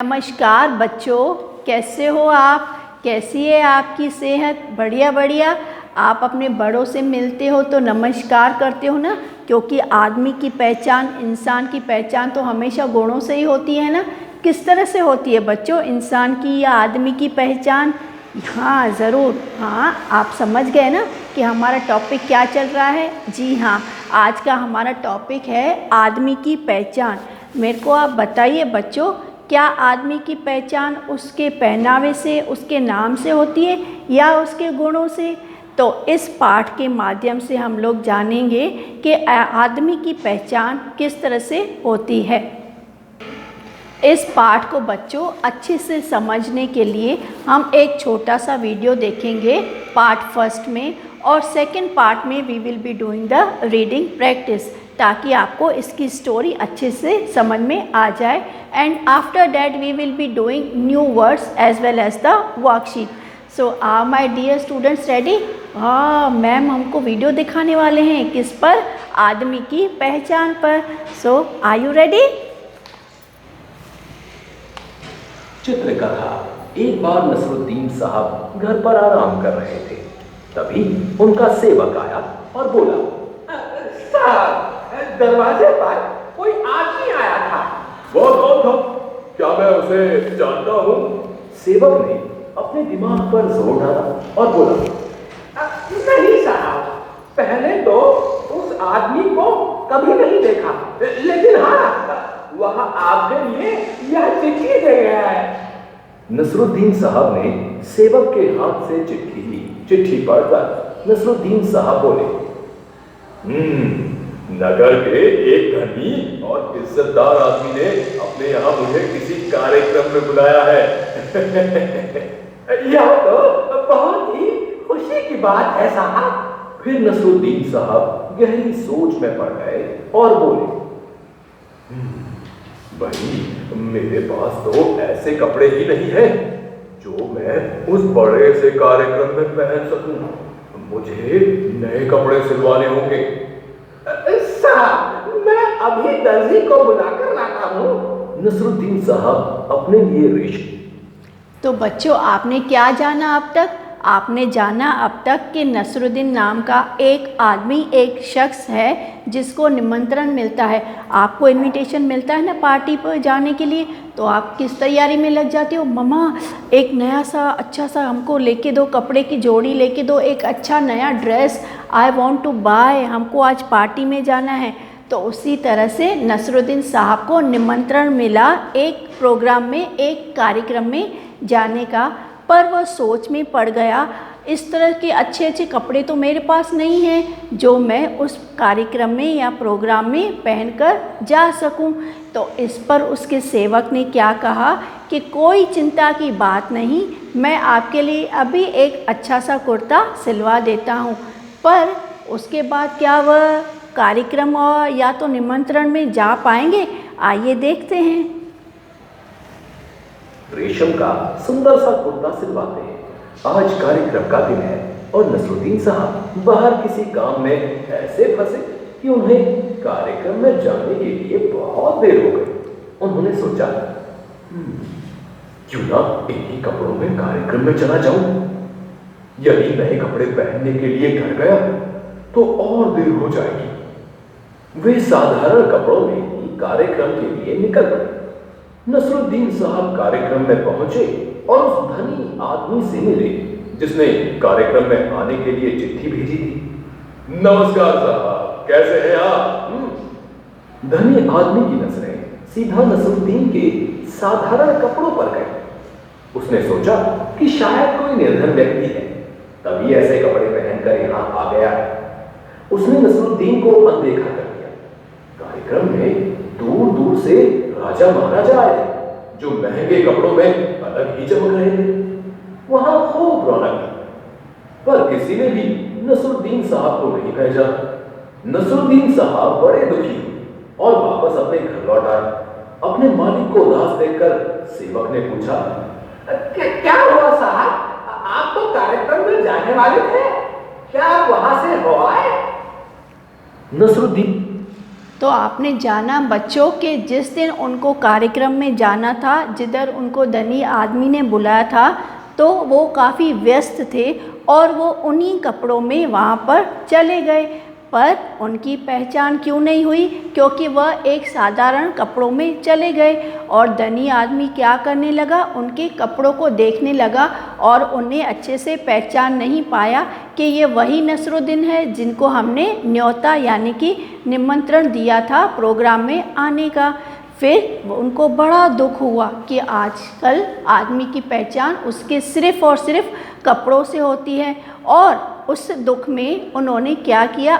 नमस्कार बच्चों, कैसे हो आप? कैसी है आपकी सेहत? बढ़िया बढ़िया। आप अपने बड़ों से मिलते हो तो नमस्कार करते हो ना, क्योंकि आदमी की पहचान, इंसान की पहचान तो हमेशा गुणों से ही होती है ना। किस तरह से होती है बच्चों इंसान की या आदमी की पहचान? हाँ ज़रूर, हाँ आप समझ गए ना कि हमारा टॉपिक क्या चल रहा है। जी हाँ, आज का हमारा टॉपिक है आदमी की पहचान। मेरे को आप बताइए बच्चों, क्या आदमी की पहचान उसके पहनावे से, उसके नाम से होती है या उसके गुणों से? तो इस पाठ के माध्यम से हम लोग जानेंगे कि आदमी की पहचान किस तरह से होती है। इस पाठ को बच्चों अच्छे से समझने के लिए हम एक छोटा सा वीडियो देखेंगे पार्ट फर्स्ट में, और सेकंड पार्ट में we will be doing the reading practice, ताकि आपको इसकी स्टोरी अच्छे से समझ में आ जाए। And after that we will be doing new words as well as the worksheet. So are my dear students ready? हाँ, मैम हमको वीडियो दिखाने वाले हैं किस पर? आदमी की पहचान पर। So are you ready? चित्रकथा। एक बार नसरुद्दीन साहब घर पर आराम कर रहे थे। तभी उनका सेवक आया और बोला, साहब, दरवाजे पर कोई आदमी आया था। वो कौन था? क्या मैं उसे जानता हूँ? सेवक ने अपने दिमाग पर जोर डाला और बोला, नहीं साहब, पहले तो उस आदमी को कभी नहीं देखा, लेकिन हाँ, वह आपके लिए यह चिट्ठी दे गया है। नसरुद्दीन साहब ने सेवक के हाथ से चिट्ठी ली। चिट्ठी पढ़कर नसरुद्दीन साहब बोले, नगर के एक धनी और इज्जतदार आदमी ने अपने यहाँ मुझे किसी कार्यक्रम में बुलाया है। यह तो बहुत ही खुशी की बात है साहब। फिर नसरुद्दीन साहब गहरी सोच में पड़ गए और बोले, भाई मेरे पास तो ऐसे कपड़े ही नहीं हैं जो मैं उस बड़े से कार्यक्रम में पहन सकूं। मुझे नए कपड़े सिलवाने होंगे। साहब, मैं अभी दर्जी को बुलाकर लाता हूँ। नसरुद्दीन साहब अपने लिए रेशमी। तो बच्चों आपने क्या जाना अब तक? आपने जाना अब तक कि नसरुद्दीन नाम का एक आदमी, एक शख्स है जिसको निमंत्रण मिलता है। आपको इनविटेशन मिलता है ना पार्टी पर जाने के लिए, तो आप किस तैयारी में लग जाते हो? मम्मा एक नया सा अच्छा सा हमको लेके दो, कपड़े की जोड़ी लेके दो, एक अच्छा नया dress I want to buy, हमको आज पार्टी में जाना है। तो उसी तरह से नसरुद्दीन साहब को निमंत्रण मिला एक प्रोग्राम में, एक कार्यक्रम में जाने का, पर वह सोच में पड़ गया, इस तरह के अच्छे अच्छे कपड़े तो मेरे पास नहीं हैं जो मैं उस कार्यक्रम में या प्रोग्राम में पहनकर जा सकूं। तो इस पर उसके सेवक ने क्या कहा कि कोई चिंता की बात नहीं, मैं आपके लिए अभी एक अच्छा सा कुर्ता सिलवा देता हूं। पर उसके बाद क्या वह कार्यक्रम और या तो निमंत्रण में जा पाएंगे? आइए देखते हैं। रेशम का सुंदर सा कुर्ता सिलवाते हैं। आज कार्यक्रम का दिन है और नसरुद्दीन साहब बाहर किसी काम में ऐसे फंसे कि उन्हें कार्यक्रम में जाने के लिए बहुत देर हो गई। उन्होंने सोचा, क्यों ना इन्हीं कपड़ों में कार्यक्रम में चला जाऊं। यदि नए कपड़े पहनने के लिए घर गया तो और देर हो जाएगी। वे साधारण कपड़ों में ही कार्यक्रम के लिए निकल पड़े। नसरुद्दीन साहब कार्यक्रम में पहुंचे और उस धनी आदमी से मिले जिसने कार्यक्रम में आने के लिए चिट्ठी भेजी थी। नमस्कार साहब, कैसे हैं आप? धनी आदमी की नजरें सीधा नसरुद्दीन के साधारण कपड़ों पर गई। उसने सोचा कि शायद कोई निर्धन व्यक्ति है, तभी ऐसे कपड़े पहनकर यहाँ आ गया है। उसने नसरुद्दीन को अनदेखा कर दिया। कार्यक्रम में दूर दूर से राजा महाराजा आए थे जो महंगे कपड़ों में अलग ही चमक रहे थे। वहां खूब रौनक थी, पर किसी ने भी नसरुद्दीन साहब को नहीं भेजा। नसरुद्दीन साहब बड़े दुखी हुए और वापस अपने घर लौट आए। अपने मालिक को उदास देखकर सेवक ने पूछा, क्या हुआ साहब? आप तो कार्यक्रम में जाने वाले थे, क्या आप वहां से हो आए? तो आपने जाना बच्चों के जिस दिन उनको कार्यक्रम में जाना था, जिधर उनको धनी आदमी ने बुलाया था, तो वो काफ़ी व्यस्त थे और वो उन्हीं कपड़ों में वहाँ पर चले गए। पर उनकी पहचान क्यों नहीं हुई? क्योंकि वह एक साधारण कपड़ों में चले गए। और धनी आदमी क्या करने लगा? उनके कपड़ों को देखने लगा और उन्हें अच्छे से पहचान नहीं पाया कि ये वही नसरुद्दीन है जिनको हमने न्योता यानी कि निमंत्रण दिया था प्रोग्राम में आने का। फिर उनको बड़ा दुख हुआ कि आजकल आदमी की पहचान उसके सिर्फ़ और सिर्फ कपड़ों से होती है। और उस दुख में उन्होंने क्या किया?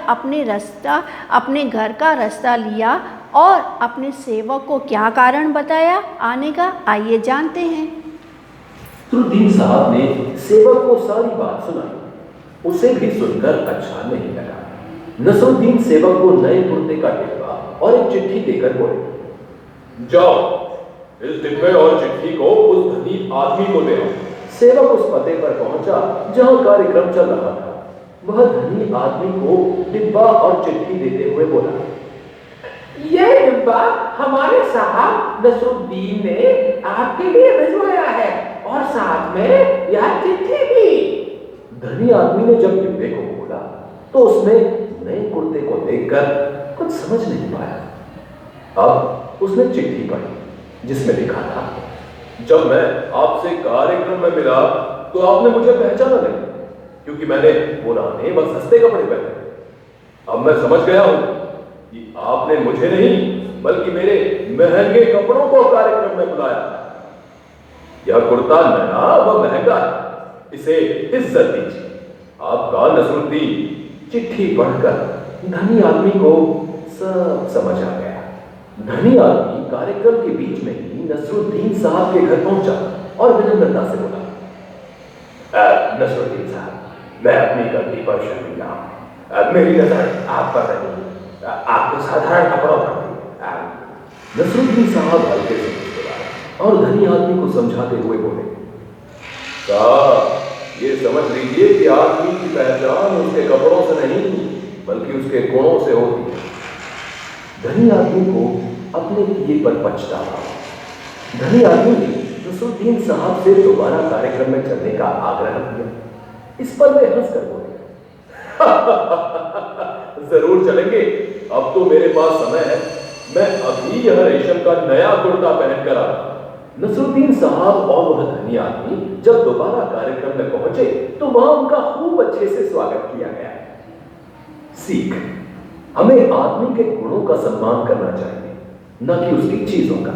अपने घर का रास्ता लिया और अपने सेवक को क्या कारण बताया आने का? आइए जानते हैं। नसरुद्दीन साहब ने सेवक को सारी बात सुनाई। उसे भी सुनकर अच्छा नहीं लगा। नसरुद्दीन सेवक को नए कुर्ते का डिब्बा और एक चिट्ठी देकर बोले, जाओ इस डिब्बे और चिट्ठी को उस धनी आदमी को दे आओ। सेवक उस पते पर पहुंचा जहां कार्यक्रम चल रहा था। वह धनी आदमी को डिब्बा और चिट्ठी देते हुए बोला, यह डिब्बा हमारे साहब नसरुद्दीन ने आपके लिए भिजवाया है और साथ में यह चिट्ठी भी। धनी आदमी ने जब डिब्बे को खोला तो उसमें नए कुर्ते को देखकर कुछ समझ नहीं पाया। अब उसने चिट्ठी पढ़ी जिसमें लिखा था, जब मैं आपसे कार्यक्रम में मिला तो आपने मुझे पहचाना नहीं, क्योंकि मैंने पुराने व सस्ते कपड़े पहने। अब मैं समझ गया हूं कि आपने मुझे नहीं बल्कि मेरे महंगे कपड़ों को कार्यक्रम में बुलाया। यह कुर्ता नया व महंगा है, इसे इज्जत दीजिए। आपका नसरुद्दीन। चिट्ठी पढ़कर धनी आदमी को सब समझ आ गया। धनी आदमी कार्यक्रम के बीच में ही नसरुद्दीन साहब के घर पहुंचा और विनम्रता से बोला, नसरुद्दीन साहब, मैं अपनी गलती पर शर्मिंदा हूं। मेरी नजर आप पर नहीं, आप तो साधारण कपड़ों पर थी। नसरुद्दीन साहब हल्के से मुस्कुराए और धनी आदमी को समझाते हुए बोले, साहब ये समझ लीजिए कि आदमी की पहचान उसके कपड़ों से नहीं बल्कि उसके गुणों से होती है। धनी आदमी को अपने किए पर पछतावा। धनी आदमी ने नसरुद्दीन साहब से दोबारा कार्यक्रम में चलने का आग्रह किया। इस पर वे हंसकर बोले, जरूर चलेंगे, अब तो मेरे पास समय है। मैं अभी यह रेशम का नया कुर्ता पहनकर आ रहा। नसरुद्दीन साहब और वह धनी आदमी जब दोबारा कार्यक्रम में पहुंचे तो वहां उनका खूब अच्छे से स्वागत किया गया। सीख, हमें आदमी के गुणों का सम्मान करना चाहिए, न कि उसकी चीजों का।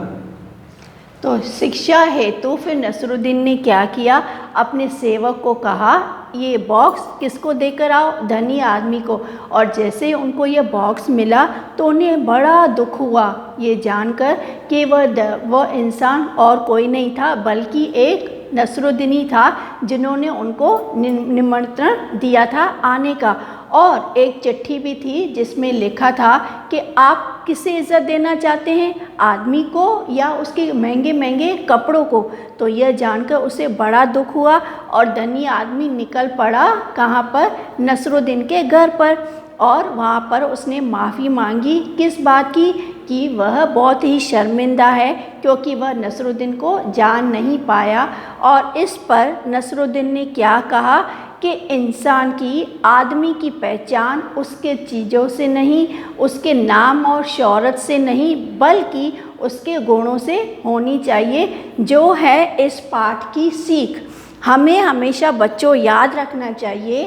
तो शिक्षा हेतु फिर नसरुद्दीन ने क्या किया? अपने सेवक को कहा, ये बॉक्स किसको देकर आओ? धनी आदमी को। और जैसे ही उनको ये बॉक्स मिला तो उन्हें बड़ा दुख हुआ ये जानकर कि वह इंसान और कोई नहीं था बल्कि एक नसरुद्दीन ही था जिन्होंने उनको निमंत्रण दिया था आने का। और एक चिट्ठी भी थी जिसमें लिखा था कि आप किसे इज़्ज़त देना चाहते हैं, आदमी को या उसके महंगे महंगे कपड़ों को। तो यह जानकर उसे बड़ा दुख हुआ और धनी आदमी निकल पड़ा कहाँ पर? नसरुद्दीन के घर पर। और वहाँ पर उसने माफ़ी मांगी किस बात की? कि वह बहुत ही शर्मिंदा है क्योंकि वह नसरुद्दीन को जान नहीं पाया। और इस पर नसरुद्दीन ने क्या कहा कि इंसान की, आदमी की पहचान उसके चीज़ों से नहीं, उसके नाम और शोहरत से नहीं बल्कि उसके गुणों से होनी चाहिए, जो है इस पाठ की सीख। हमें हमेशा बच्चों याद रखना चाहिए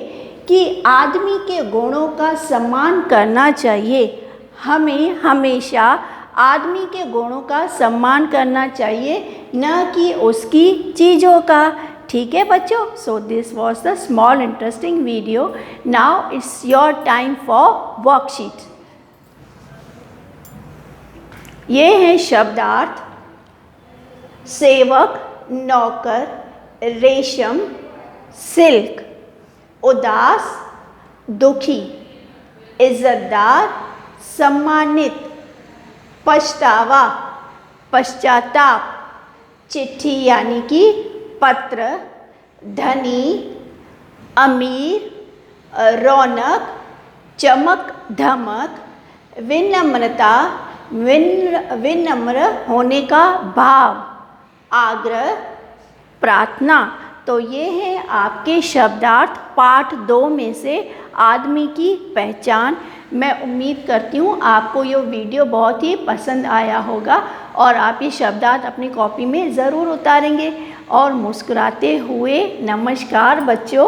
कि आदमी के गुणों का सम्मान करना चाहिए। हमें हमेशा आदमी के गुणों का सम्मान करना चाहिए, न कि उसकी चीज़ों का। ठीक है बच्चों? So this was the small interesting video. Now it's your time for worksheet. ये हैं शब्दार्थ: सेवक, नौकर, रेशम, सिल्क, उदास, दुखी, इज्जतदार, सम्मानित, पछतावा, पश्चाताप, चिट्ठी यानी कि पत्र, धनी, अमीर, रौनक, चमक धमक, विनम्रता, विनम्र होने का भाव, आग्रह, प्रार्थना। तो ये है आपके शब्दार्थ पाठ 2 में से आदमी की पहचान। मैं उम्मीद करती हूँ आपको ये वीडियो बहुत ही पसंद आया होगा और आप ये शब्दार्थ अपनी कॉपी में ज़रूर उतारेंगे। और मुस्कुराते हुए नमस्कार बच्चों।